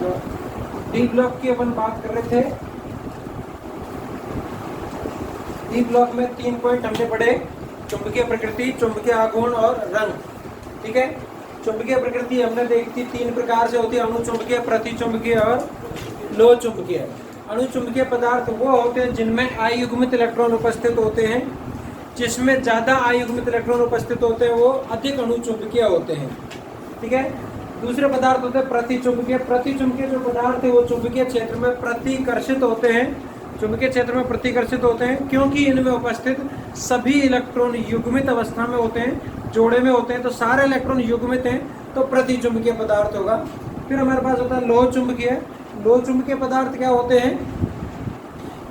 तो D block की अपन बात कर रहे थे। डी ब्लॉक में 3 पॉइंट हमने पढ़े, चुंबकीय प्रकृति, चुंबकीय आघूर्ण और रंग। ठीक है, चुंबकीय प्रकृति हमने देखी 3 प्रकार से होती है, अणुचुंबकीय, प्रतिचुंबकीय और लोह चुंबकीय। अणुचुंबकीय पदार्थ वो होते हैं जिनमें अयुग्मित इलेक्ट्रॉन उपस्थित होते हैं, जिसमें ज्यादा अयुग्मित इलेक्ट्रॉन उपस्थित होते हैं वो अधिक अणुचुंबकीय होते हैं। ठीक है, दूसरे पदार्थ होते हैं प्रतिचुंबकीय। प्रतिचुंबकीय जो पदार्थ है वो चुंबकीय क्षेत्र में प्रतिकर्षित होते हैं, चुंबकीय क्षेत्र में प्रतिकर्षित होते हैं क्योंकि इनमें उपस्थित सभी इलेक्ट्रॉन युग्मित अवस्था में होते हैं, जोड़े में होते हैं, तो सारे इलेक्ट्रॉन युग्मित हैं तो प्रतिचुंबकीय पदार्थ होगा। फिर हमारे पास होता है लोह चुंबकीय। लोह चुंबकीय पदार्थ क्या होते हैं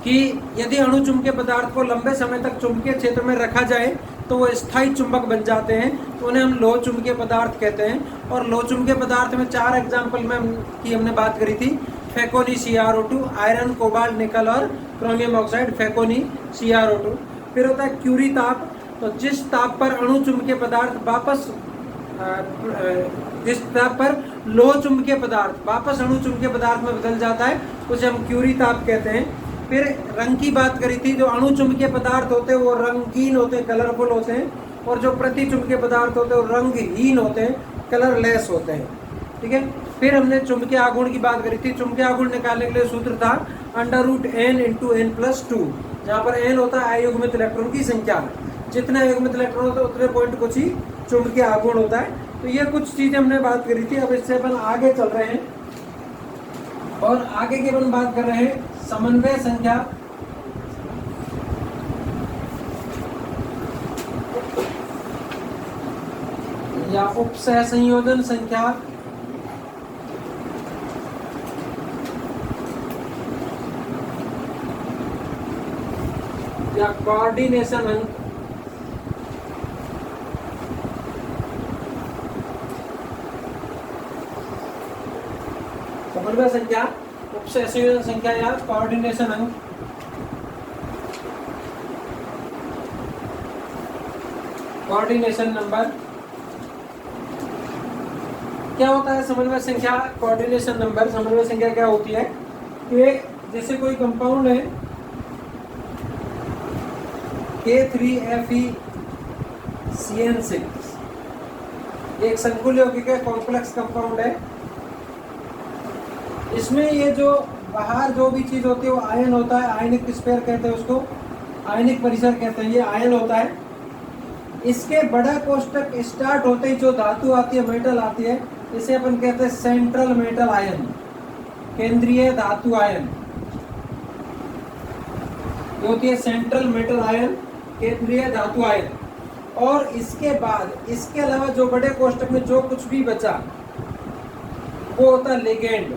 कि यदि अणुचुंबकीय पदार्थ को लंबे समय तक चुंबकीय क्षेत्र में रखा जाए तो वो स्थायी चुंबक बन जाते हैं, तो उन्हें हम लोह चुंबकीय पदार्थ कहते हैं। और लोह चुंबकीय पदार्थ में 4 एग्जाम्पल में की हमने बात करी थी, फेकोनी CrO2, आयरन, कोबाल्ट, निकल और क्रोमियम ऑक्साइड, फेकोनी CrO2। फिर होता है क्यूरी ताप, तो जिस ताप पर अणुचुंबकीय पदार्थ वापस जिस ताप पर लोह चुंबकीय पदार्थ वापस अणुचुंबकीय पदार्थ में बदल जाता है उसे हम क्यूरी ताप कहते हैं। फिर रंग की बात करी थी, जो अणुचुंबकीय पदार्थ होते हैं वो रंगीन होते हैं, कलरफुल होते हैं, और जो प्रतिचुंबकीय पदार्थ होते हैं वो रंगहीन होते हैं, कलरलेस होते हैं। ठीक है, फिर हमने चुंबकीय आघूर्ण की बात करी थी। चुंबकीय आघूर्ण निकालने के लिए सूत्र था √n × n+2, जहाँ पर n होता है अयुग्मित इलेक्ट्रॉन की संख्या, जितने अयुग्मित इलेक्ट्रॉन होते हैं उतने पॉइंट कुछ ही चुंबकीय आघूर्ण होता है। तो ये कुछ चीजें हमने बात करी थी। अब इससे अपन आगे चल रहे हैं और आगे की अपन बात कर रहे हैं समन्वय संख्या। या उपसहसंयोजन संख्या, या कोऑर्डिनेशन अंक। समन्वय संख्या, उपसहसंयोजन संख्या या कोऑर्डिनेशन अंक। कोऑर्डिनेशन नंबर क्या होता है? समन्वय संख्या, कोऑर्डिनेशन नंबर। समन्वय संख्या क्या होती है कि जैसे कोई कंपाउंड है K3FeCN6, एक संकुल यौगिक है, कॉम्प्लेक्स कंपाउंड है। इसमें ये जो बाहर जो भी चीज होती है वो आयन होता है, आयनिक स्फीयर कहते हैं उसको, आयनिक परिसर कहते हैं, ये आयन होता है। इसके बड़ा कोष्टक स्टार्ट होते ही जो धातु आती है, मेटल आती है, इसे अपन कहते हैं सेंट्रल मेटल आयन, केंद्रीय धातु आयन। ये होती है सेंट्रल मेटल आयन, केंद्रीय धातु आयन। और इसके बाद इसके अलावा जो बड़े कोष्टक में जो कुछ भी बचा वो होता है लिगेंड,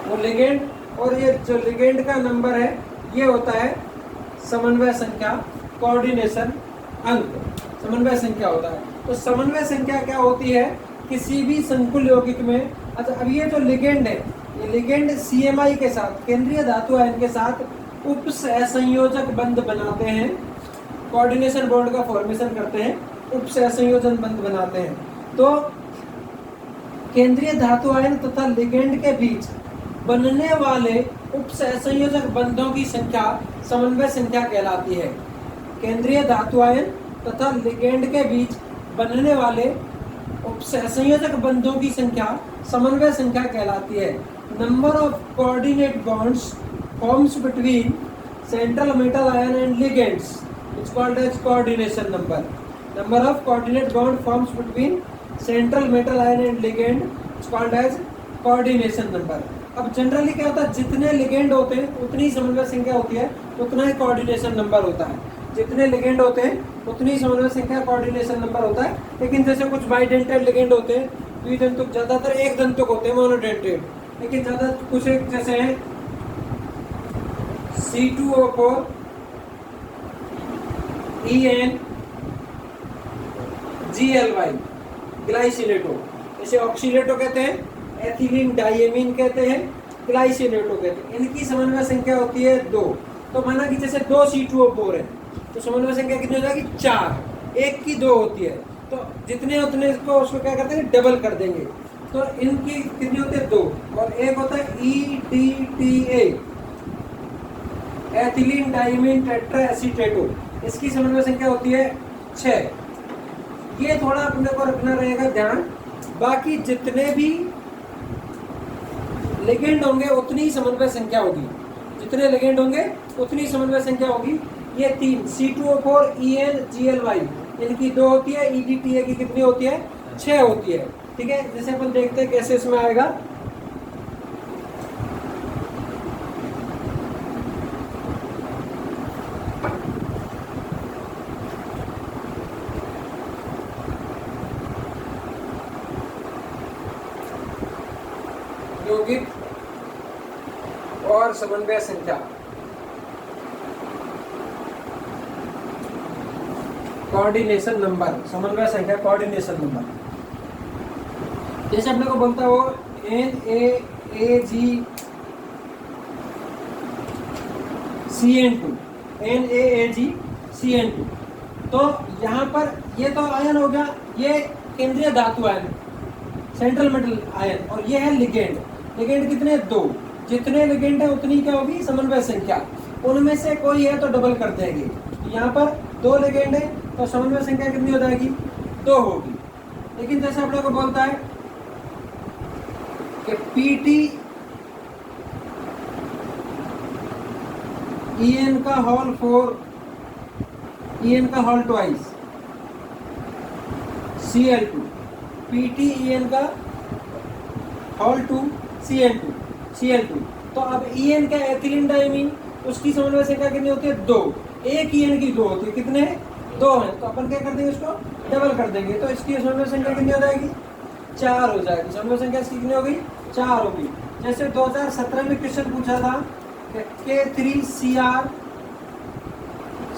वो लिगेंड। और ये जो लिगेंड का नंबर है ये होता है समन्वय संख्या, कोऑर्डिनेशन अंक, समन्वय संख्या होता है। तो समन्वय संख्या क्या होती है किसी भी संकुल यौगिक में? अच्छा, अब ये जो लिगेंड है, ये लिगेंड CMI के साथ, केंद्रीय धातु आयन के साथ उपसहसंयोजक बंध बनाते हैं, कोऑर्डिनेशन बॉन्ड का फॉर्मेशन करते हैं, उपसहसंयोजन बंध बनाते हैं। तो केंद्रीय धातु आयन तथा लिगेंड के बीच बनने वाले उपसहसंयोजक बंधों की संख्या समन्वय संख्या कहलाती है। केंद्रीय धातु आयन तथा लिगेंड के बीच बनने वाले उपसहसंयोजक बंधों की संख्या समन्वय संख्या कहलाती है। Number of coordinate bonds forms between central metal ion and ligands is called as coordination number. Number of coordinate bond forms between central metal ion and ligand is called as coordination number. अब generally क्या होता है, जितने ligand होते हैं उतनी समन्वय संख्या होती है, उतना ही कोऑर्डिनेशन नंबर होता है। जितने लिगेंड होते हैं उतनी समन्वय संख्या, कोऑर्डिनेशन नंबर होता है। लेकिन जैसे कुछ बाइडेंटेड लिगेंड होते हैं, द्विदंतुक, ज्यादातर एक दंतुक होते हैं, मोनोडेंटेड, लेकिन ज्यादा कुछ एक जैसे हैं C2O4, EN, GLY, ग्लाइसिनेटो, इसे ऑक्सीलेटो कहते हैं, एथिलीन डाइएमीन कहते हैं, ग्लाइसिनेटो कहते हैं। इनकी समन्वय संख्या होती है 2। तो माना कि जैसे 2 C2O4 है तो समन्वय संख्या कितनी हो जाएगी? 4। एक की 2 होती है, तो जितने उतने को उसको क्या करते हैं, डबल कर देंगे। तो इनकी कितनी होती है? 2। और एक होता है EDTA, एथिलीन डाइमीन टेट्राएसीटेटो, इसकी समन्वय संख्या होती है 6। ये थोड़ा अपने को रखना रहेगा ध्यान। बाकी जितने भी लिगेंड होंगे उतनी ही समन्वय संख्या होगी, जितने लिगेंड होंगे उतनी समन्वय संख्या होगी। ये 3 C2O4 ENGLY, इनकी 2 होती है। EDTA की कितनी होती है? 6 होती है। ठीक है, जैसे अपन देखते हैं कैसे इसमें आएगा। यौगिक और समन्वय संख्या, कोऑर्डिनेशन नंबर, समन्वय संख्या कोऑर्डिनेशन नंबर। जैसे अपने को बोलता है वो NaAgCN2, NaAgCN2। तो यहाँ पर ये तो आयन हो गया, ये केंद्रीय धातु आयन, सेंट्रल मेटल आयन, और ये है लिगेंड। लिगेंड कितने? 2। जितने लिगेंड है उतनी क्या होगी? समन्वय संख्या। उनमें से कोई है तो डबल कर देंगे। यहाँ पर 2 लिगेंड है तो समन्वय संख्या कितनी हो जाएगी? 2 होगी। लेकिन जैसे आप लोगों को बोलता है कि PT EN का होल 4 EN का whole twice Cl2, PT EN का होल 2 Cl2। तो अब EN का एथिलीन डाइमीन, उसकी समन्वय संख्या कितनी होती है? 2। एक EN की 2 होती है, कितने? 2 है। तो अपन क्या कर देंगे? इसको डबल कर देंगे, तो इसकी समन्वय संख्या कितनी हो जाएगी? 4 हो जाएगी। समन्वय संख्या इसकी कितनी होगी? 4 होगी। जैसे 2017 में क्वेश्चन पूछा था कि K3Cr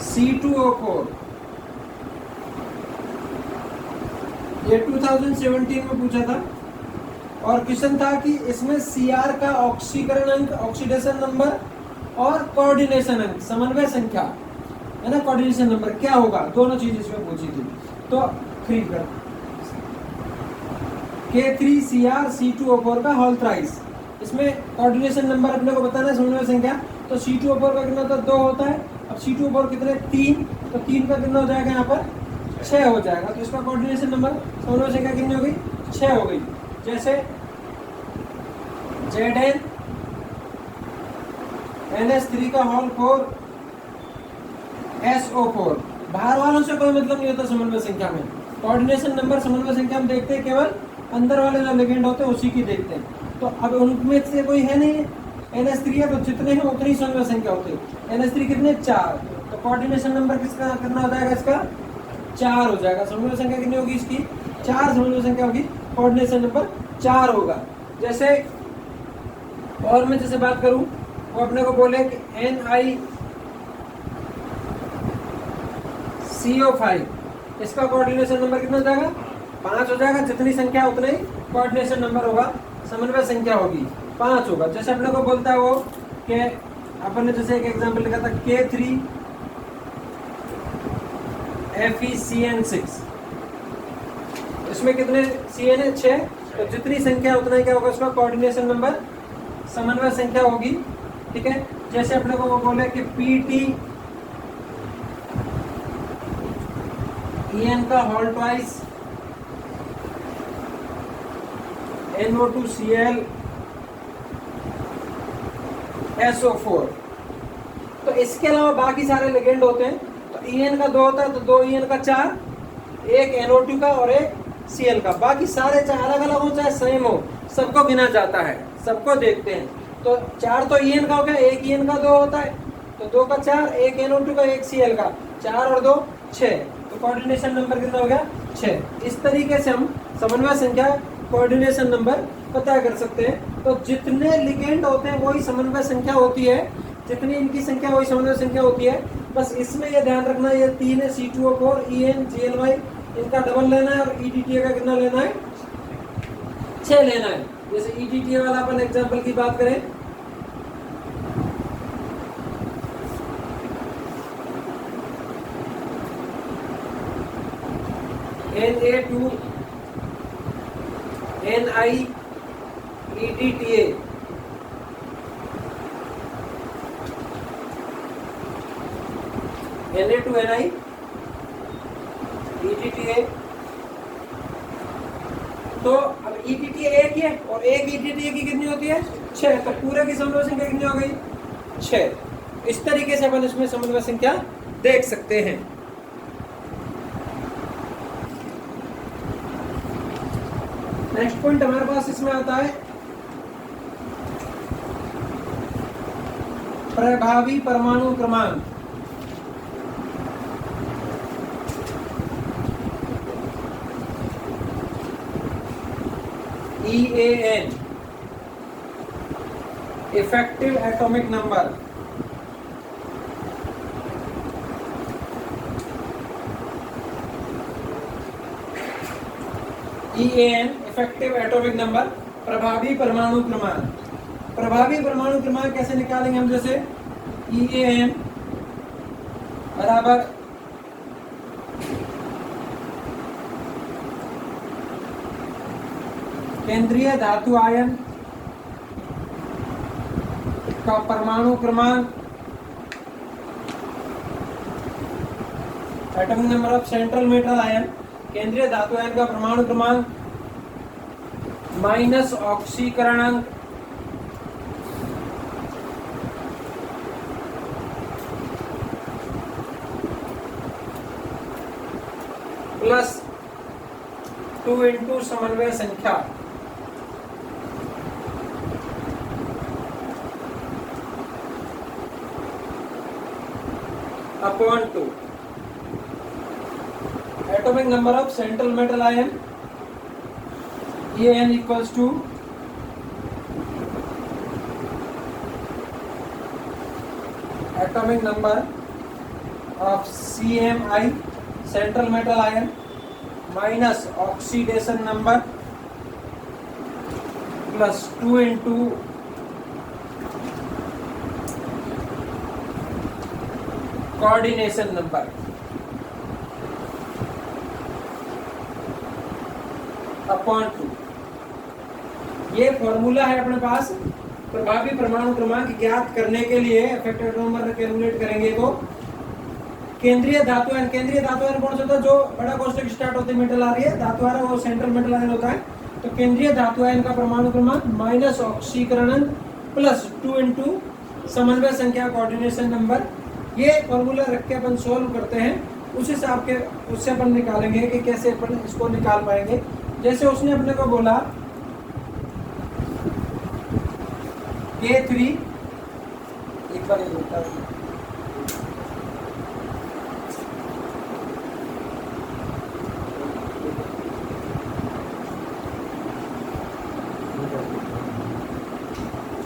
C2O4, ये 2017 में पूछा था। और क्वेश्चन था कि इसमें Cr का ऑक्सीकरण अंक, ऑक्सीडेशन नंबर और कोऑर्डिनेशन अंक, समन्वय संख्या है ना, कोऑर्डिनेशन नंबर क्या होगा, दोनों चीज इसमें पूछी थी। तो खरीद कर K3Cr C2O4 का होल थ्राइस, इसमें कोऑर्डिनेशन नंबर अपने को बताना है, समन्वय संख्या। तो C2O4 का कितना होता है? 2 होता है। अब C2O4 कितने? 3। तो 3 का कितना हो जाएगा? यहाँ पर 6 हो जाएगा। तो इसका कोऑर्डिनेशन नंबर, समन्वय संख्या कितनी हो गई? 6 हो गई। जैसे Zn NH3 का होल 4 SO4, बाहर वालों से कोई मतलब नहीं होता समन्वय संख्या में। कोऑर्डिनेशन नंबर, समन्वय संख्या हम देखते हैं केवल अंदर वाले जो लिगेंड होते हैं उसी की देखते हैं। तो अब उनमें से कोई है नहीं, NH3 है, तो जितने हैं उतनी समन्वय संख्या होती है। NH3 कितने? 4। तो कोऑर्डिनेशन नंबर किसका कितना हो जाएगा? इसका 4 हो जाएगा। समन्वय संख्या कितनी होगी इसकी? 4 समन्वय संख्या होगी, कोऑर्डिनेशन नंबर 4 होगा। जैसे और मैं जैसे बात करूं, वो अपने को बोले कि NiCO5, इसका कोऑर्डिनेशन नंबर कितना हो जाएगा? 5 हो जाएगा। जितनी संख्या उतना ही कोऑर्डिनेशन नंबर होगा, समन्वय संख्या होगी 5 होगा। जैसे अपने को बोलता है वो कि अपन ने जैसे एक एग्जांपल लिखा था K3FeCN6, इसमें कितने CN है? 6। तो जितनी संख्या उतना ही क्या होगा? उसका कोऑर्डिनेशन नंबर, समन्वय संख्या होगी। ठीक है, जैसे अपने को वो बोले कि PT EN का होल ट्वाइस NO2Cl SO4। तो इसके अलावा बाकी सारे लिगेंड होते हैं। तो EN का 2 होता है, तो 2 EN का 4, एक NO2 का और एक Cl का। बाकी सारे चाहे अलग अलग हो चाहे सेम हो, सबको गिना जाता है, सबको देखते हैं। तो 4 तो EN का हो गया, एक EN का 2 होता है, तो 2 का 4, एक NO2 का, एक Cl का, 4 और 2 6। तो कोऑर्डिनेशन नंबर कितना हो गया? 6। इस तरीके से हम समन्वय संख्या, कोऑर्डिनेशन नंबर पता कर सकते हैं। तो जितने लिगेंड होते हैं वही समन्वय संख्या होती है, जितनी इनकी संख्या वही समन्वय संख्या होती है। बस इसमें यह ध्यान रखना, ये 3 है C2O4 ENGLY, इनका डबल लेना है, और EDTA का कितना लेना है? 6 लेना है। जैसे EDTA वाला अपन एग्जांपल की बात करें, Na2 NiEDTA, Na2NiEDTA। तो अब EDTA एक ही है और एक EDTA की कितनी होती है 6, तो पूरे की समन्वय संख्या कितनी हो गई 6। इस तरीके से अपन इसमें समन्वय संख्या देख सकते हैं। नेक्स्ट पॉइंट हमारे पास इसमें आता है प्रभावी परमाणु क्रमांक। EAN, effective atomic number. EAN, effective atomic number, प्रभावी परमाणु क्रमांक। प्रभावी परमाणु क्रमांक कैसे निकालेंगे हम, जैसे EAN बराबर केंद्रीय धातु आयन का परमाणु क्रमांक, atomic number of central metal ion, केंद्रीय धातु आयन का परमाणु क्रमांक माइनस ऑक्सीकरण अंक प्लस 2 इंटू समन्वय संख्या upon 2। Atomic number of central metal ion EAN equals to atomic number of CMI central metal ion minus oxidation number plus 2 into coordination number. Upon 2। ये फॉर्मूला है अपने पास प्रभावी परमाणु क्रमांक ज्ञात करने के लिए। इफेक्टिव नंबर कैलकुलेट करेंगे तो केंद्रीय धातु आयन, केंद्रीय धातु आयन कौन सा होता है, जो बड़ा कोष्टक स्टार्ट होते मेटल आ रही है धातु आ रहा है, वो सेंट्रल मेटल आयन होता है। तो केंद्रीय धातु आयन का परमाणु क्रमांक माइनस ऑक्सीकरण प्लस 2 इंटू समन्वय संख्या कोऑर्डिनेशन नंबर। ये फॉर्मूला रख के अपन सोल्व करते हैं, उस हिसाब के उससे अपन निकालेंगे कि कैसे अपन इसको निकाल पाएंगे। जैसे उसने अपने को बोला K3, एक बार ये बोलता है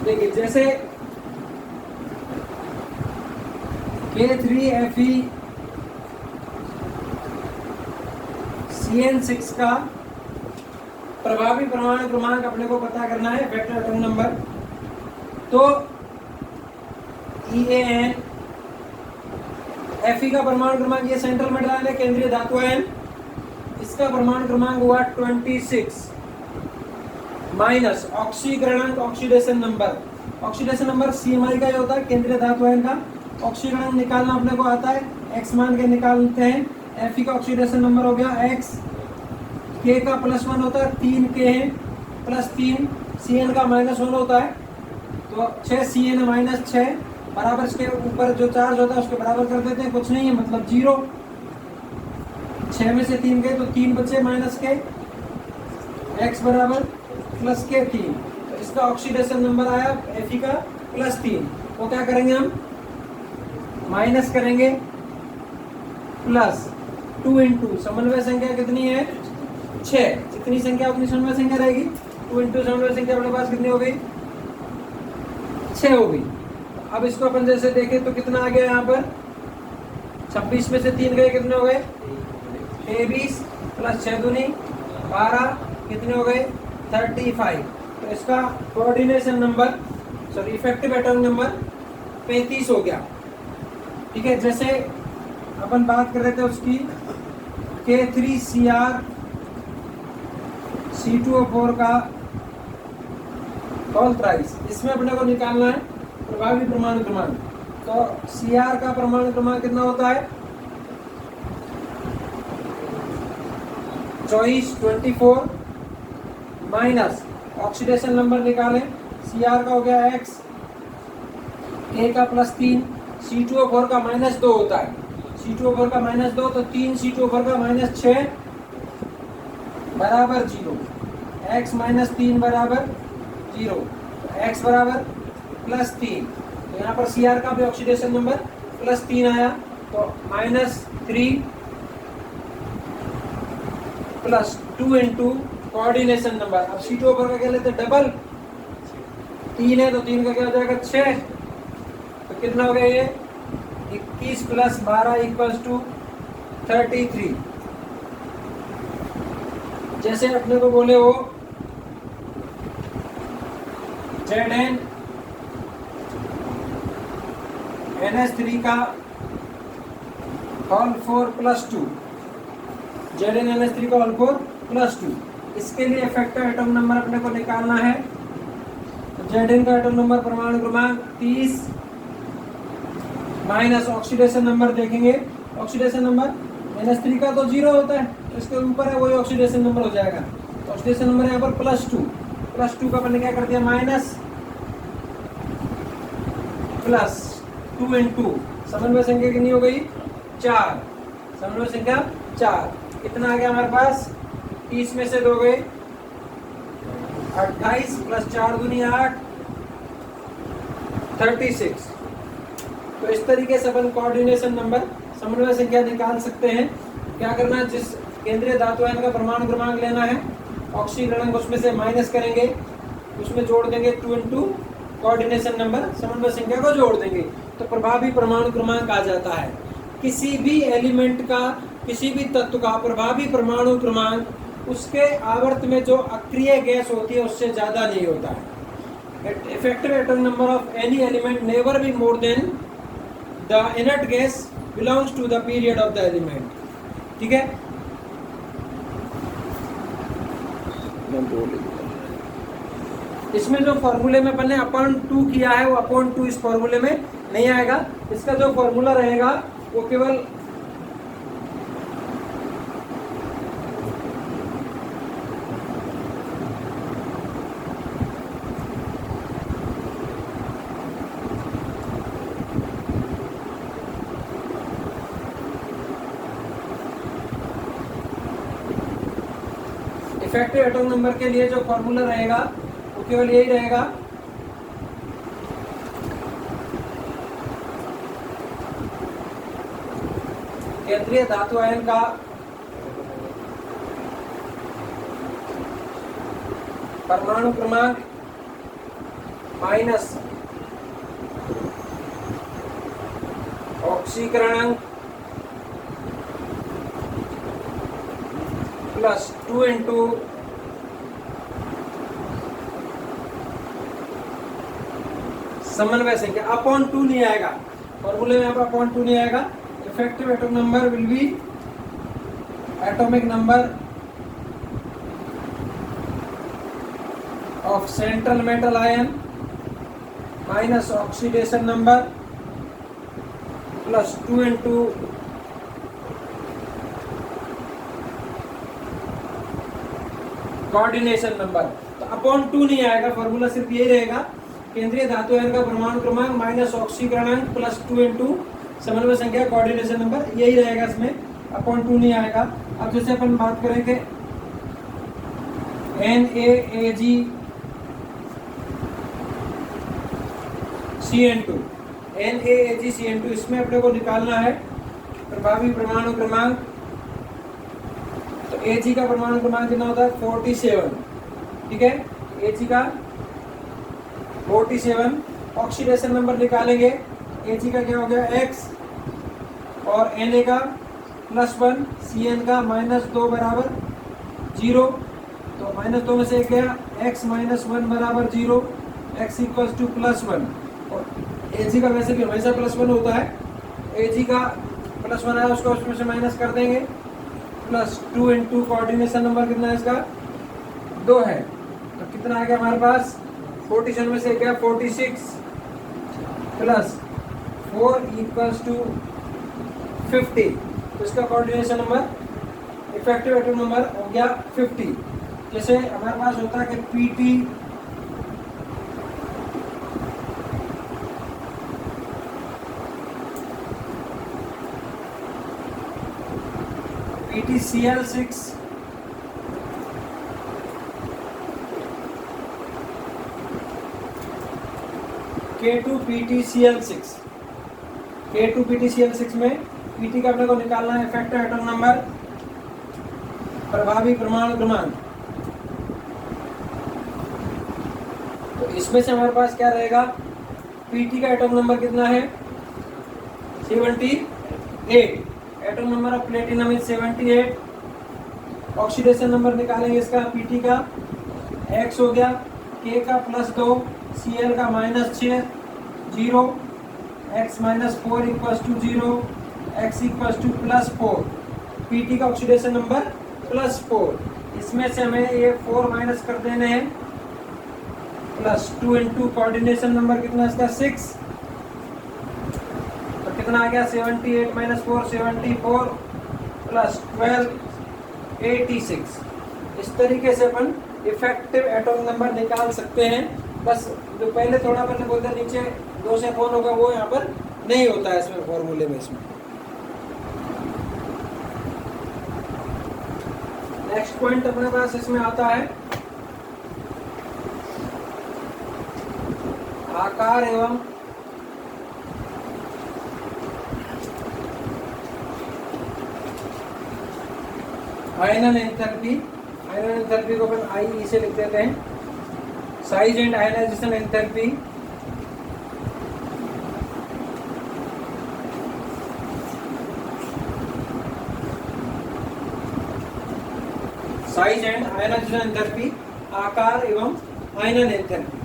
देखिए, जैसे K3Fe CN6 का प्रभावी परमाणु क्रमांक अपने को पता करना है, इफेक्टिव एटॉमिक नंबर। तो EAN Fe का परमाणु क्रमांक, ये सेंट्रल मेटल आयन है, केंद्रीय धातु आयन, इसका परमाणु क्रमांक हुआ 26 माइनस ऑक्सीकरण oxidation number. Oxidation number CMI का ही होता है, केंद्रीय धातु आयन का। ऑक्सीकरण निकालना अपने को आता है, x मान के निकालते हैं। Fe का ऑक्सीडेशन नंबर हो गया x, K का +1 होता है, 3 K है, प्लस 3 CN का -1 होता है, तो 6 CN -6 बराबर इसके ऊपर जो चार्ज होता है उसके बराबर कर देते हैं, कुछ नहीं है मतलब 0। 6 में से 3 गए तो 3 बचे माइनस के, x बराबर प्लस के 3। तो इसका ऑक्सीडेशन नंबर आया Fe का +3। वो क्या करेंगे हम, माइनस करेंगे प्लस 2 इंटू समन्वय संख्या कितनी है 6, जितनी संख्या उतनी समन्वय संख्या रहेगी। 2 इंटू समन्वय संख्या अपने पास कितनी हो गई 6 हो गई। अब इसको अपन जैसे देखें तो कितना आ गया यहाँ पर, 26 में से 3 गए, कितने हो गए 23 प्लस 6 दूनी 12, कितने हो गए 35। तो इसका coordination number sorry effective atomic number 35 हो गया। ठीक है, जैसे अपन बात कर रहे थे उसकी K3Cr C2O4 का होल थ्राइस, इसमें अपने को निकालना है प्रभावी परमाणु क्रमांक। तो Cr का परमाणु क्रमांक कितना होता है 24 माइनस ऑक्सीडेशन नंबर निकालें, Cr का हो गया x, K का +3, C2O4 का -2 होता है, C2O4 का -2 तो 3 C2O4 का -6 बराबर 0, x -3 बराबर 0, x बराबर +3। तो यहाँ पर Cr का भी ऑक्सीडेशन नंबर +3 आया, तो -3 +2 इंटू कोऑर्डिनेशन नंबर। अब C2O4 का क्या लेते हैं डबल, 3 है तो 3 का क्या हो जाएगा 6, तो कितना हो गया ये 21 + 12 = 33। जैसे अपने को बोले हो Zn NH3 का होल 4 + 2, Zn NH3 का होल 4 + 2, इसके लिए इफेक्टिव एटम नंबर अपने को निकालना है। तो Zn का एटम नंबर परमाणु क्रमांक 30 माइनस ऑक्सीडेशन नंबर देखेंगे, ऑक्सीडेशन नंबर NH3 का तो 0 होता है, तो इसके ऊपर है वही ऑक्सीडेशन नंबर हो जाएगा। तो ऑक्सीडेशन नंबर यहाँ पर +2 का मैंने क्या कर दिया माइनस +2 इंटू समन्वय संख्या कितनी हो गई 4, समन्वय संख्या 4, कितना आ गया हमारे पास 30 में से 2 गए 28 + 4 दूनी 8 36। तो इस तरीके से अपन कोऑर्डिनेशन नंबर समन्वय संख्या निकाल सकते हैं। क्या करना है, जिस केंद्रीय धातु आयन का परमाणु क्रमांक लेना है, ऑक्सीकरण उसमें से माइनस करेंगे, उसमें जोड़ देंगे 2 इंटू कोऑर्डिनेशन नंबर, समन्वय संख्या को जोड़ देंगे, तो प्रभावी परमाणु क्रमांक आ जाता है। किसी भी एलिमेंट का, किसी भी तत्व का प्रभावी परमाणु क्रमांक उसके आवर्त में जो अक्रिय गैस होती है उससे ज्यादा नहीं होता है। Effective atomic number of any element never be more than the inert gas belongs to the period of the element. ठीक है, इसमें जो फॉर्मूले में अपन ने अपॉन 2 किया है वो अपॉन 2 इस फॉर्मूले में नहीं आएगा। इसका जो फॉर्मूला रहेगा वो केवल इफेक्टिव एटॉमिक नंबर के लिए जो फॉर्मूला रहेगा वो केवल यही रहेगा, केंद्रीय धातु आयन का परमाणु क्रमांक माइनस ऑक्सीकरण +2 इंटू समन्वय संख्या, अपॉन 2 नहीं आएगा फॉर्मूले में, अपॉन 2 नहीं आएगा। Effective atomic number will be atomic number of central metal ion minus oxidation number +2 into coordination number. तो अपॉन 2 नहीं आएगा, फॉर्मूला सिर्फ यही रहेगा, केंद्रीय धातु आयन का परमाणु क्रमांक माइनस ऑक्सीकरण +2 इंटू समन्वय संख्या कोऑर्डिनेशन नंबर, यही रहेगा, इसमें अपॉन 2 नहीं आएगा। अब जैसे अपन बात करेंगे NaAgCN2, इसमें अपने को निकालना है प्रभावी परमाणु क्रमांक। तो Ag का परमाणु क्रमांक कितना होता है 47, ठीक है, Ag का 47। ऑक्सीडेशन नंबर निकालेंगे, Ag का क्या हो गया x और Na का +1, Cn का -2 बराबर 0, तो -2 में से एक गया, x -1 बराबर 0, x = +1। और Ag का वैसे भी हमेशा +1 होता है, Ag का +1 आया उसको उसमें से माइनस कर देंगे, +2 इंटू कोऑर्डिनेशन नंबर कितना है इसका 2 है, तो कितना आ गया हमारे पास? 47 में से क्या 46 प्लस 4 इक्वल्स टू 50। तो इसका coordination number, effective atomic number हो गया 50। जैसे हमारे पास होता है कि PtCl6 K2PtCl6 K2PtCl6 में Pt का अपने को निकालना है इफेक्टिव एटॉमिक नंबर, प्रभावी परमाणु क्रमांक। तो इसमें से हमारे पास क्या रहेगा? Pt का एटॉमिक नंबर कितना है? 78। Atomic number of platinum is 78। Oxidation number निकालेंगे इसका, Pt का x हो गया, K का +2, Cl का -6, 0, x -4 equals to 0, x equals to +4। Pt का ऑक्सीडेशन नंबर +4। इसमें से हमें ये 4 माइनस कर देने हैं, +2 इंटू कोऑर्डिनेशन नंबर कितना इसका 6, तो कितना आ गया? 78 - 4 74 +12 86। इस तरीके से अपन इफेक्टिव एटॉमिक नंबर निकाल सकते हैं। बस जो पहले थोड़ा मैंने बोलते नीचे 2 से कौन होगा वो यहाँ पर नहीं होता है इसमें फॉर्मूले में। इसमें नेक्स्ट पॉइंट अपने पास इसमें आता है आकार एवं आयनन एंथैल्पी। आयनन एंथैल्पी को अपन आई से लिख देते हैं, size and ionization enthalpy. Size and ionization enthalpy, आकार एवं आयनन एंथैल्पी।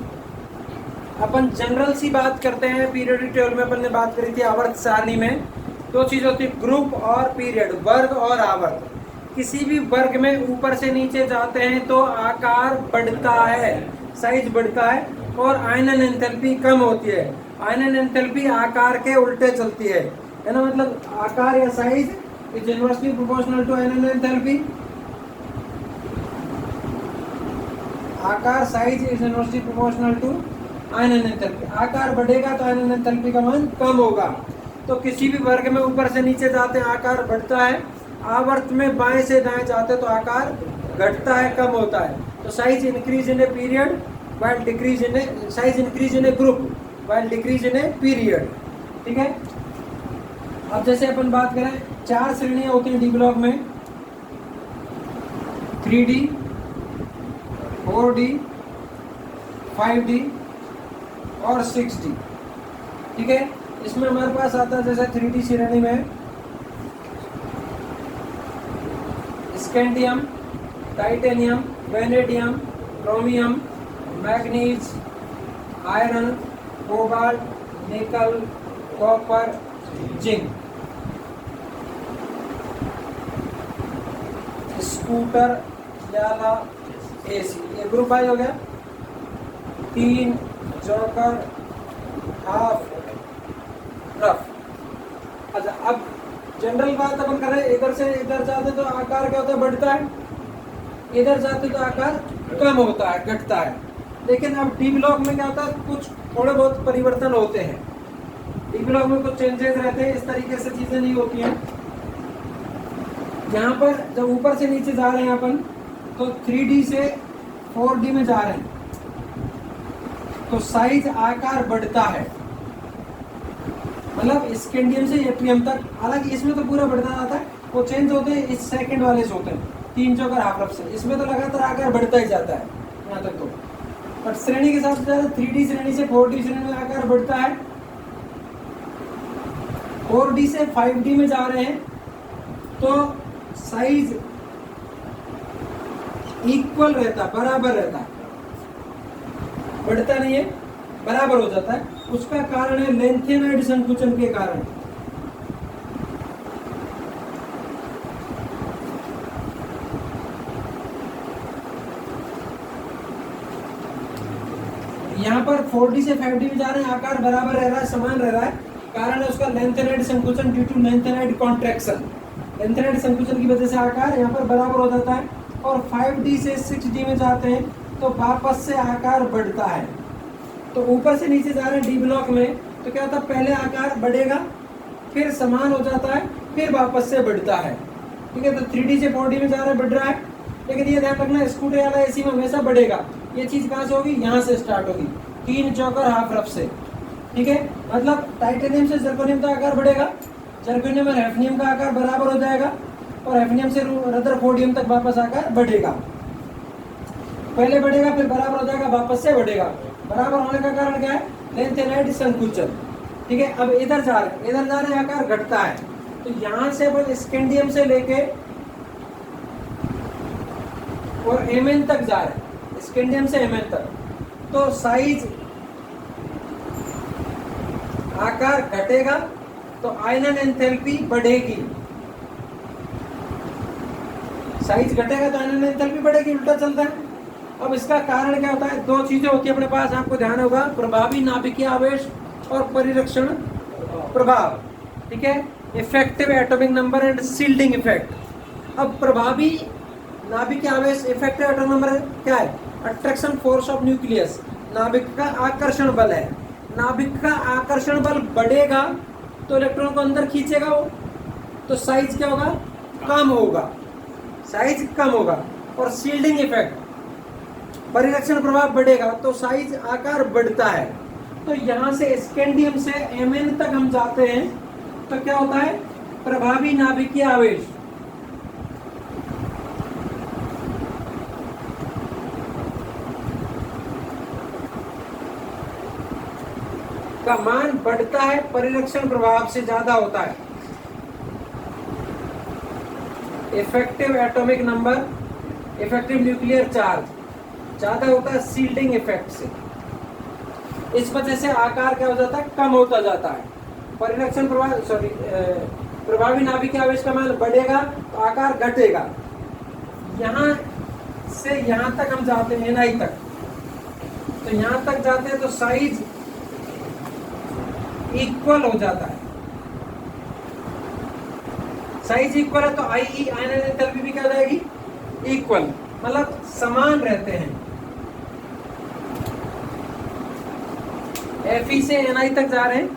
अपन जनरल सी बात करते हैं, पीरियोडिक टेबल में अपन ने बात करी थी आवर्त सारणी में 2 चीज होती है, ग्रुप और पीरियड, वर्ग और आवर्त। किसी भी वर्ग में ऊपर से नीचे जाते हैं तो आकार बढ़ता है, साइज बढ़ता है, और आयनन एंथैल्पी कम होती है। आयनन एंथैल्पी आकार के उल्टे चलती है ना, मतलब आकार या size is inversely proportional to आयनन एंथैल्पी। आकार size is inversely proportional to आयनन एंथैल्पी। आकार बढ़ेगा तो आयनन एंथैल्पी का मान कम होगा। तो किसी भी वर्ग में ऊपर से नीचे जाते हैं आकार बढ़ता है, आवर्त में बाएं से दाएं जाते तो आकार घटता है, कम होता है। तो size increase in a period while decrease in A, size increase in A group while decrease in a period. ठीक है। अब जैसे अपन बात करें 4 श्रेणियां होती हैं डी ब्लॉक में, 3D, 4D, 5D और 6D। ठीक है। इसमें हमारे पास आता है जैसे 3D श्रेणी में scandium, titanium, vanadium, chromium, manganese, iron, cobalt, निकल, कॉपर, जिंक। स्कूटर, याला, एसी, ये ग्रुप आई हो गया। 3, जोकर, हाफ, रफ। अच्छा, अब जनरल बात अपन कर रहे हैं, इधर से इधर जाते तो आकार क्या होता है? बढ़ता है। इधर जाते तो आकार कम होता है, घटता है। लेकिन अब डी ब्लॉक में क्या होता है? कुछ थोड़े बहुत परिवर्तन होते हैं। डी ब्लॉक में कुछ चेंजेस रहते हैं, इस तरीके से चीजें नहीं होती हैं। यहाँ पर जब ऊपर से नीचे जा रहे हैं अपन तो 3D से 4D में जा रहे हैं तो साइज आकार बढ़ता है, मतलब स्कैंडियम से एटमियम तक। हालांकि इसमें तो पूरा बढ़ता जाता है, वो चेंज होते हैं इस सेकंड वाले से होते हैं, 3 जोकर हाफ रफ से। इसमें तो लगातार आकार बढ़ता ही जाता है यहाँ तक। तो बट श्रेणी के साथ 3D श्रेणी से 4D श्रेणी में आकार बढ़ता है। 4D से 5D में जा रहे हैं तो साइज इक्वल रहता है, बराबर रहता है, बढ़ता नहीं है, बराबर हो जाता है। उसका कारण है लेंथेनॉइड संकुचन के कारण। यहाँ पर 4D से 5D में जा रहे हैं, आकार बराबर रह रहा है, समान रह रहा है। कारण है उसका लेंथेनॉइड संकुचन due to lanthanoid contraction. Lanthanoid संकुचन की वजह से आकार यहाँ पर बराबर हो जाता है। और 5D से 6D में जाते हैं तो वापस से आकार बढ़ता है। तो ऊपर से नीचे जा रहे हैं डी ब्लॉक में, तो क्या होता है, पहले आकार बढ़ेगा, फिर समान हो जाता है, फिर वापस से बढ़ता है। ठीक है, तो 3D से 4D में जा रहा है, बढ़ रहा है। लेकिन ये ध्यान रखना, स्कूटर वाला एसी में हमेशा बढ़ेगा। ये चीज कहाँ से होगी, यहाँ से स्टार्ट होगी, 3 चौकर हाफ रफ से। ठीक है, मतलब टाइटेनियम से जर्कोनियम का आकार बढ़ेगा, जर्कोनियम और हैफनियम का आकार बराबर हो जाएगा, और हैफनियम से रदरफोर्डियम तक वापस आकार बढ़ेगा। पहले बढ़ेगा, फिर बराबर हो जाएगा, वापस से बढ़ेगा। बराबर होने का कारण क्या है, लेंथेनॉइड संकुचन। ठीक है, अब इधर जा रहे हैं, आकार घटता है। तो यहाँ से अपन स्कैंडियम से लेके और एमएन तक जा रहे हैं, स्कैंडियम से एमएन तक, तो साइज आकार घटेगा तो आयनन एंथैल्पी बढ़ेगी। साइज घटेगा तो आयनन एंथैल्पी बढ़ेगी, उल्टा चलता है। अब इसका कारण क्या होता है, 2 चीजें होती है अपने पास, आपको ध्यान होगा, प्रभावी नाभिकीय आवेश और परिरक्षण प्रभाव। ठीक है, effective atomic number and shielding effect. अब प्रभावी नाभिकीय आवेश, इफेक्टिव एटॉमिक नंबर क्या है, अट्रैक्शन फोर्स ऑफ न्यूक्लियस, नाभिक का आकर्षण बल है। नाभिक का आकर्षण बल बढ़ेगा तो इलेक्ट्रॉन को अंदर खींचेगा वो, तो साइज क्या होगा, कम होगा, साइज कम होगा। और शील्डिंग इफेक्ट, परिरक्षण प्रभाव बढ़ेगा तो साइज आकार बढ़ता है। तो यहाँ से स्कैंडियम से एमएन तक हम जाते हैं तो क्या होता है, प्रभावी नाभिकीय आवेश का मान बढ़ता है, परिरक्षण प्रभाव से ज्यादा होता है। Effective atomic number, effective nuclear charge ज्यादा होता है शील्डिंग इफेक्ट से। इस वजह से आकार क्या हो जाता है, कम होता जाता है। परिरक्षण प्रभाव प्रभावी नाभिकीय आवेश का मान बढ़ेगा तो आकार घटेगा। यहाँ से यहाँ तक हम जाते हैं, एनआई तक, तो यहाँ तक जाते हैं तो साइज इक्वल हो जाता है। साइज इक्वल है तो आईई, आयनन एंथैल्पी भी क्या हो जाएगी, इक्वल, मतलब समान रहते हैं। Fe से Ni तक जा रहे हैं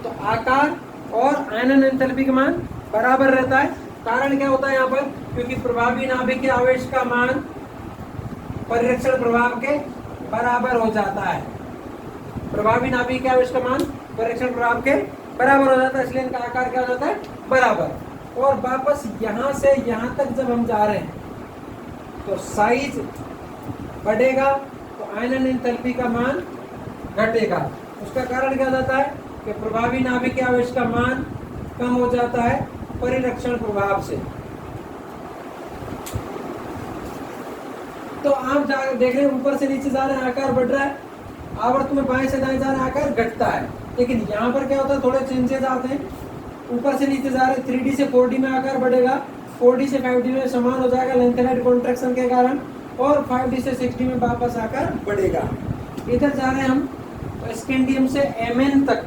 तो आकार और आयनन एंथैल्पी का मान बराबर रहता है। कारण क्या होता है यहाँ पर, क्योंकि प्रभावी नाभिकीय आवेश का मान परिरक्षण प्रभाव के बराबर हो जाता है। प्रभावी नाभिकीय आवेश का मान परिरक्षण प्रभाव के बराबर हो जाता है, इसलिए इनका आकार क्या हो जाता है, बराबर। और वापस यहाँ से यहाँ तक जब हम जा रहे हैं तो साइज बढ़ेगा तो आयनन एंथैल्पी का मान घटेगा। उसका कारण क्या जाता है कि प्रभावी नाभिकीय आवेश का मान कम हो जाता है परिरक्षण प्रभाव से। तो आप देख रहे हैं ऊपर से नीचे जा रहे हैं, आकार बढ़ रहा है, आवर्त में बाएं से दाएं जा रहे हैं, आकार घटता है। लेकिन यहाँ पर क्या होता है, थोड़े चेंजेस आते हैं। ऊपर से नीचे जा रहे हैं, 3D से 4D में आकार बढ़ेगा, 4D से 5D में समान हो जाएगा लेंथेनॉइड कॉन्ट्रैक्शन के कारण, और 5D से 6D में वापस आकार बढ़ेगा। इधर जा रहे हैं हम तो स्कैंडियम से Mn तक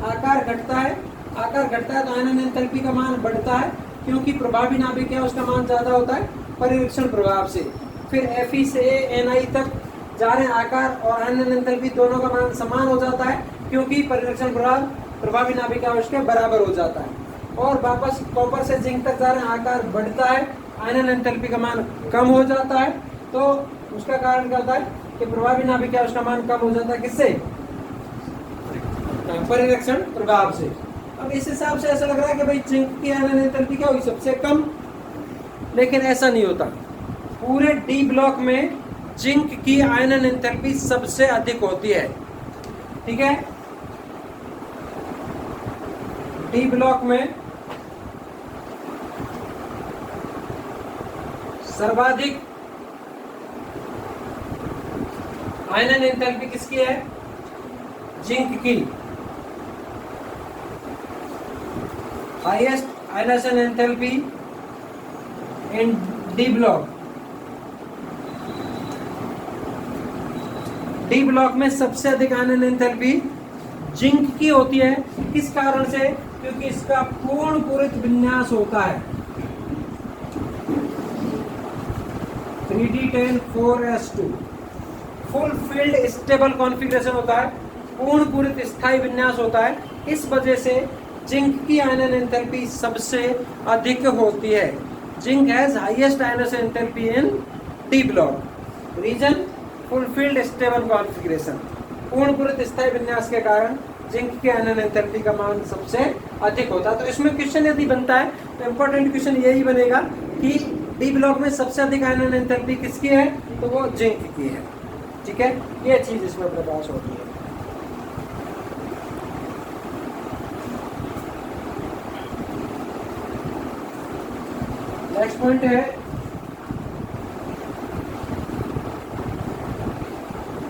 आकार घटता है। आकार घटता है तो आयनन एंथैल्पी का मान बढ़ता है, क्योंकि प्रभावी नाभिक है उसका मान ज्यादा होता है परिरक्षण प्रभाव से। फिर Fe से Ni तक जा रहे हैं, आकार और आयनन एंथैल्पी दोनों का मान समान हो जाता है, क्योंकि परिरक्षण प्रभाव प्रभावी नाभिक आवेश के बराबर हो जाता है। और वापस कॉपर से जिंक तक जा रहे हैं, आकार बढ़ता है, आयनन एंथैल्पी का मान कम हो जाता है। तो उसका कारण क्या होता है कि प्रभावी नाभिक आवेश का मान कम हो जाता है, किससे, परिरक्षण प्रभाव से। अब इस हिसाब से ऐसा लग रहा है कि भाई जिंक की आयनन एंथैल्पी क्या होगी, सबसे कम, लेकिन ऐसा नहीं होता। पूरे डी ब्लॉक में जिंक की आयनन एंथैल्पी सबसे अधिक होती है। ठीक है, डी ब्लॉक में सर्वाधिक आयनन एंथैल्पी किसकी है, जिंक की। Highest ionisation enthalpy in D block, D block में सबसे अधिक आयनन एंथैल्पी जिंक की होती है। किस कारण से? क्योंकि इसका पूर्ण पूरित विन्यास होता है 3d10 4s2 full field stable configuration होता है, पूर्ण पूरित स्थायी विन्यास होता है। इस वजह से जिंक की आयनन एंथैल्पी सबसे अधिक होती है। जिंक हैज हाईएस्ट आयनन enthalpy in D block. Reason fulfilled stable configuration, पूर्ण पूरित स्थायी विन्यास के कारण जिंक के आयनन एंथैल्पी का मान सबसे अधिक होता है। तो इसमें क्वेश्चन यदि बनता है तो इम्पोर्टेंट क्वेश्चन यही बनेगा कि डी ब्लॉक में सबसे अधिक आयनन एंथैल्पी किसकी है, तो वो जिंक की है। ठीक है, ये चीज इसमें प्रकाश होती है। नेक्स्ट पॉइंट है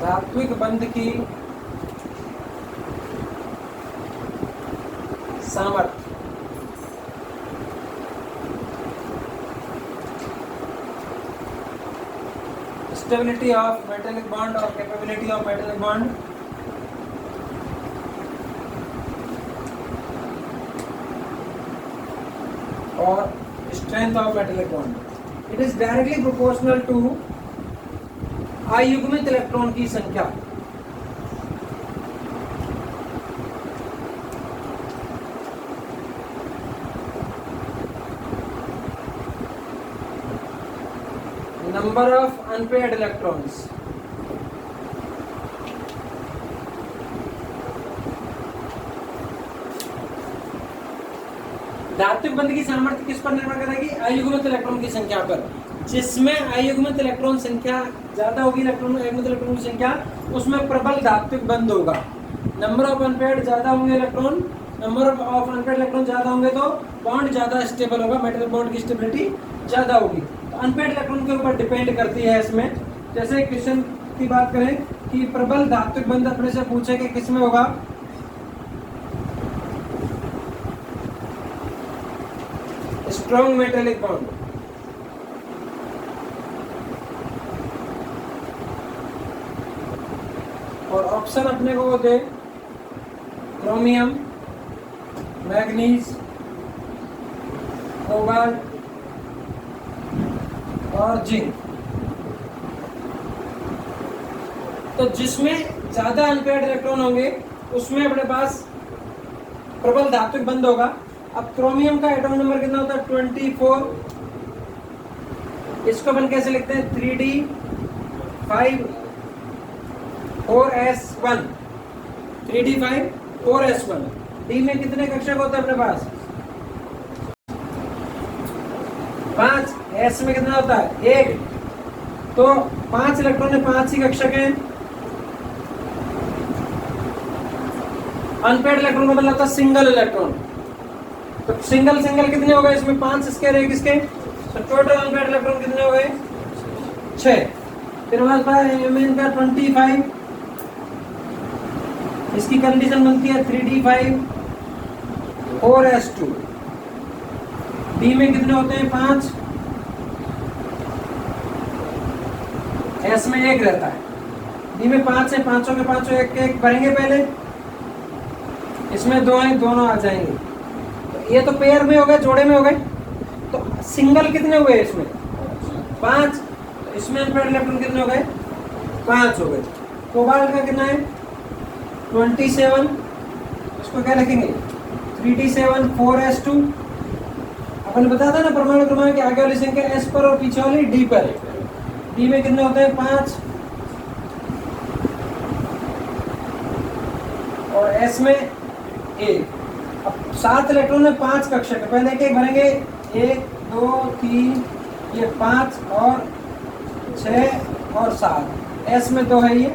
धात्विक बंध की सामर्थ्य। स्टेबिलिटी ऑफ मेटेलिक बॉन्ड और कैपेबिलिटी ऑफ मेटेलिक बॉन्ड। और strength of metallic bond. It is directly proportional to अयुग्मित इलेक्ट्रॉन की संख्या। Number of unpaired electrons. धात्विक बंध की सामर्थ्य किस पर निर्भर करेगी? अयुग्मित इलेक्ट्रॉन की संख्या पर। जिसमें अयुग्मित इलेक्ट्रॉन संख्या ज्यादा होगी, अयुग्मित इलेक्ट्रॉन की संख्या, उसमें प्रबल धात्विक बंध होगा। नंबर ऑफ अनपेयर्ड ज्यादा होंगे electron, number of unpaired electron ज्यादा होंगे तो बॉन्ड ज्यादा स्टेबल होगा, मेटल बॉन्ड की स्टेबिलिटी ज्यादा होगी। तो अनपेयर्ड इलेक्ट्रॉन के ऊपर डिपेंड करती है इसमें। जैसे क्वेश्चन की बात करें कि प्रबल धात्विक बंध अपने से पूछे कि किस में होगा, स्ट्रॉन्ग मेटेलिक बॉन्ड। और ऑप्शन अपने को दे क्रोमियम, मैग्नीज, कोबाल्ट और जिंक। तो जिसमें ज्यादा अनपेयर्ड इलेक्ट्रॉन होंगे उसमें अपने पास प्रबल धात्विक बंध होगा। अब क्रोमियम का एटॉमिक नंबर कितना होता है? 24। इसको अपन कैसे लिखते हैं? 3d5 4s1। 3d5 4s1। D में कितने कक्षक होते हैं अपने पास? 5। एस में कितना होता है? 1। तो 5 इलेक्ट्रॉन है, 5 ही कक्षक हैं। अनपेयर्ड इलेक्ट्रॉन का मतलब होता है सिंगल इलेक्ट्रॉन। तो सिंगल कितने हो गए इसमें? 5 स्क्वायर है किसके? तो टोटल अनपेयर्ड इलेक्ट्रॉन कितने हो गए? 6। फिर हमारे पास एमएन का 25। इसकी कंडीशन बनती है 3d5 4s2। डी में कितने होते हैं? 5। एस में 1 रहता है। डी में 5 है, 5 के 5 एक भरेंगे पहले, इसमें 2 हैं, दोनों आ जाएंगे। तो ये तो पेयर में हो गए, जोड़े में हो गए। तो सिंगल कितने हुए इसमें? 5। तो इसमें अनपेयर्ड इलेक्ट्रॉन कितने हो गए? 5 हो गए। कोबाल्ट का कितना है? 27। इसको क्या लिखेंगे? 3d7 4s2। अपन बताया था ना परमाणु क्रमांक की आगे वाली संख्या s पर और पीछे वाली d पर। d में कितने होते हैं? 5। और s में 1। अब 7 इलेक्ट्रॉन है, 5 कक्षक है। पहले एक भरेंगे, 1 2 3, ये 5 और 6 और 7। एस में 2 है ये।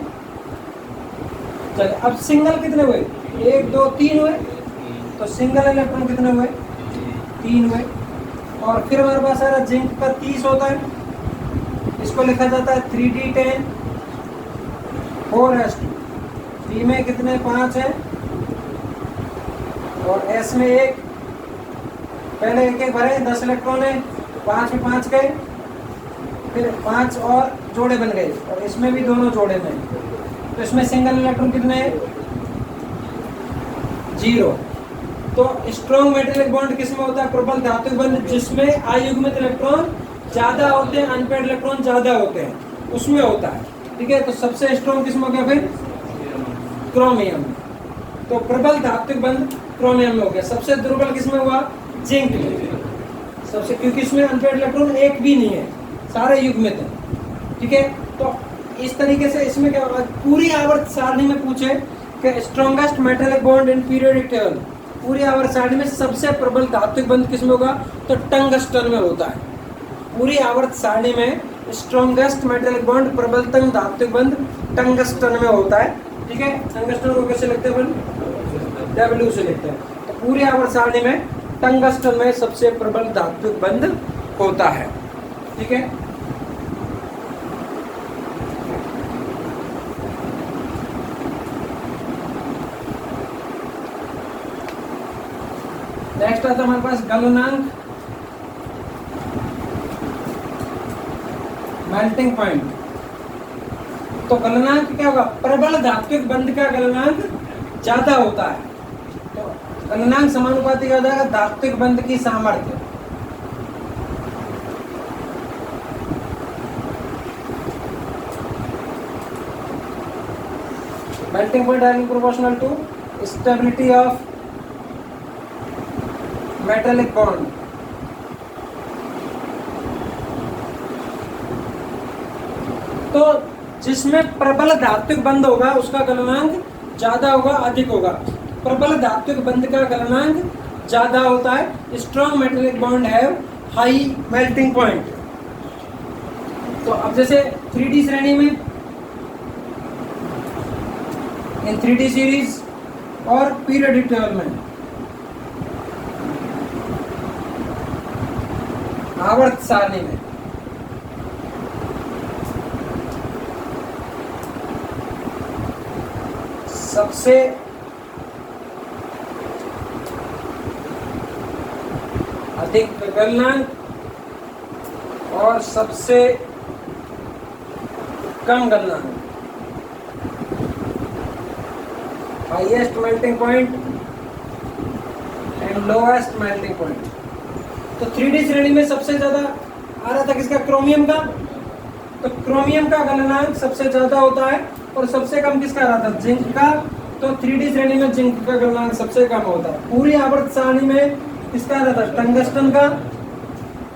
चलिए अब सिंगल कितने हुए? 1 2 3 हुए। तो सिंगल इलेक्ट्रॉन कितने हुए? 3 हुए। और फिर हमारे पास आ रहा जिंक का 30 होता है। इसको लिखा जाता है 3d10 4s2। डी में कितने? 5 है और एस में 1। पहले एक भरे, 10 इलेक्ट्रॉन है, 5 में 5 गए, फिर 5 और जोड़े बन गए और इसमें भी दोनों जोड़े में। तो इसमें सिंगल इलेक्ट्रॉन कितने हैं? 0। तो स्ट्रॉन्ग मेटेलिक बॉन्ड किसमें होता है? प्रबल धात्विक बंध जिसमें अयुग्मित इलेक्ट्रॉन ज्यादा होते हैं, अनपेयर्ड इलेक्ट्रॉन ज्यादा होते हैं, उसमें होता है। ठीक है, तो सबसे स्ट्रॉन्ग किसमें हो गया फिर? क्रोमियम। तो प्रबल धात्विक बंध क्रोमियम में हो गया। सबसे दुर्बल किसमें हुआ? जिंक में। सबसे, क्योंकि इसमें अनपेयर्ड इलेक्ट्रॉन एक भी नहीं है, सारे युग्मित हैं। ठीक है, तो इस तरीके से इसमें क्या होगा? पूरी आवर्त सारणी में पूछे कि strongest metallic bond in periodic table, पूरी आवर्त सारणी में सबसे प्रबल धात्विक बंध किसमें होगा? तो टंगस्टन में होता है। पूरी आवर्त सारणी में स्ट्रॉन्गेस्ट मेटेलिक बॉन्ड प्रबलतम धात्विक बंध टंगस्टन में होता है। ठीक है, टंगस्टन को कैसे लिखते हैं? W से लिखते हैं। तो पूरी आवर्त सारणी में टंगस्टन में सबसे प्रबल धात्विक बंध होता है। ठीक है, नेक्स्ट आता है हमारे पास गलनांक, मेल्टिंग पॉइंट। तो गलनांक क्या होगा? प्रबल धात्विक बंध का गलनांक ज्यादा होता है। तो गलनांक समानुपाती हो जाएगा धात्विक बंध की सामर्थ्य। Melting point are proportional to stability of metallic bond. तो जिसमें प्रबल धात्विक बंध होगा उसका गलनांक ज्यादा होगा, अधिक होगा। प्रबल धात्विक बंध का गलनांक ज्यादा होता है। Strong metallic bond have high melting point. तो अब जैसे 3D श्रेणी में, इन 3D सीरीज और पीरियोडिक टेबल में, आवर्त सारणी में, सबसे अधिक गलनांक और सबसे कम गलनांक, highest melting point and lowest melting point. तो 3D श्रेणी में सबसे ज्यादा आ रहा था किसका? क्रोमियम का। तो क्रोमियम का गलनांक सबसे ज्यादा होता है और सबसे कम किसका आ रहा था? जिंक का। तो 3D श्रेणी में जिंक का गलनांक सबसे कम होता है। पूरी आवर्त सारणी में किसका आ रहा था? टंगस्टन का।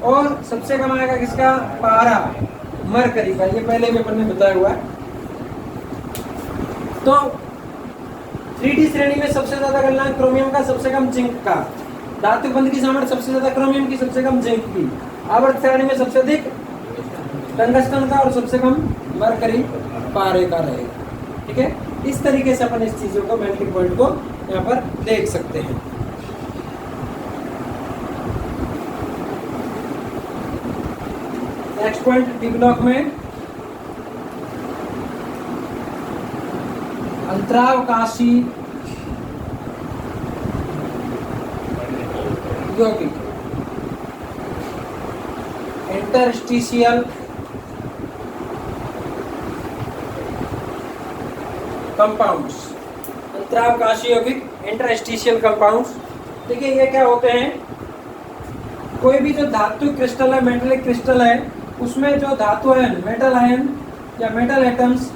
और सबसे कम आएगा किसका? पारा, मरकरी का। ये पहले पेपर में बताया हुआ है। तो 3D श्रेणी में सबसे ज्यादा गलनांक क्रोमियम का, सबसे कम जिंक का। धात्विक बंध की सामर्थ्य सबसे ज्यादा क्रोमियम की, सबसे कम जिंक की। आवर्त सारणी में सबसे अधिक टंगस्टन का और सबसे कम मरकरी, पारे का रहेगा। ठीक है, इस तरीके से अपन इस चीजों को, मेल्टिंग पॉइंट को यहाँ पर देख सकते हैं। नेक्स्ट पॉइंट डी ब्लॉक में, अंतरावकाशी यौगिक, इंटरस्टिशियल कंपाउंड्स। अंतरावकाशी यौगिक, इंटरस्टिशियल कंपाउंड्स। देखिए ये क्या होते हैं? कोई भी जो धातु क्रिस्टल है, मेटलिक क्रिस्टल है, उसमें जो धातु आयन, मेटल आयन या मेटल एटम्स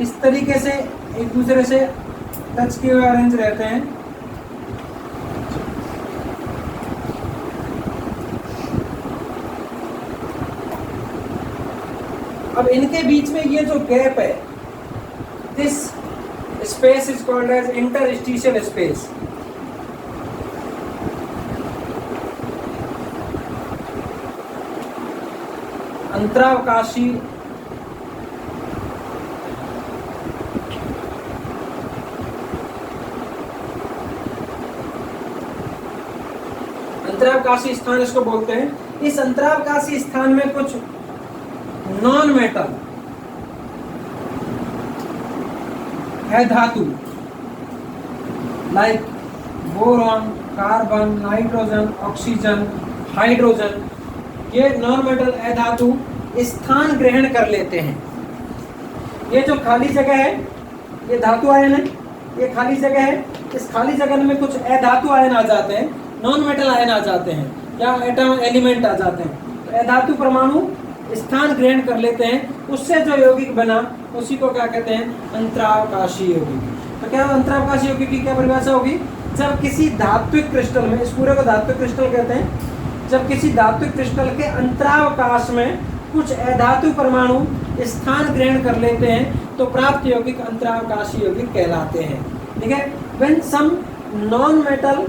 इस तरीके से एक दूसरे से टच किए हुए अरेंज रहते हैं। अब इनके बीच में ये जो गैप है, this space is called as interstitial space. अंतरावकाशी अंतरावकाशी स्थान इसको बोलते हैं। इस अंतरावकाशी स्थान में कुछ नॉन मेटल है धातु, like boron, carbon, nitrogen, oxygen, hydrogen. ये नॉन मेटल अधातु स्थान ग्रहण कर लेते हैं। ये जो खाली जगह है ये धातु आयन है, ये खाली जगह है, इस खाली जगह में कुछ अधातु आयन आ जाते हैं, नॉन मेटल आयन आ जाते हैं, या एटम एलिमेंट आ जाते हैं। तो अधातु परमाणु स्थान ग्रहण कर लेते हैं, उससे जो यौगिक बना उसी को क्या कहते हैं, अंतरावकाशीय यौगिक। तो क्या अंतरावकाशीय यौगिक की क्या परिभाषा होगी, जब किसी धात्विक क्रिस्टल में, इस पूरे को धात्विक क्रिस्टल कहते हैं, जब किसी धात्विक क्रिस्टल के अंतरावकाश में कुछ अधातु परमाणु स्थान ग्रहण कर लेते हैं तो प्राप्त यौगिक अंतरावकाशीय यौगिक कहलाते हैं। ठीक है, when some non metal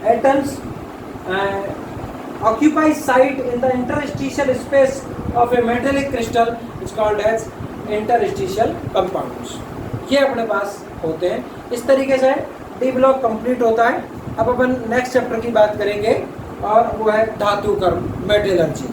atoms occupy site in the interstitial space of a metallic crystal is called as interstitial compounds। ये अपने पास होते हैं। इस तरीके से डी ब्लॉक कंप्लीट होता है। अब अपन नेक्स्ट चैप्टर की बात करेंगे और वो है धातु कर्म, मेटलर्जी।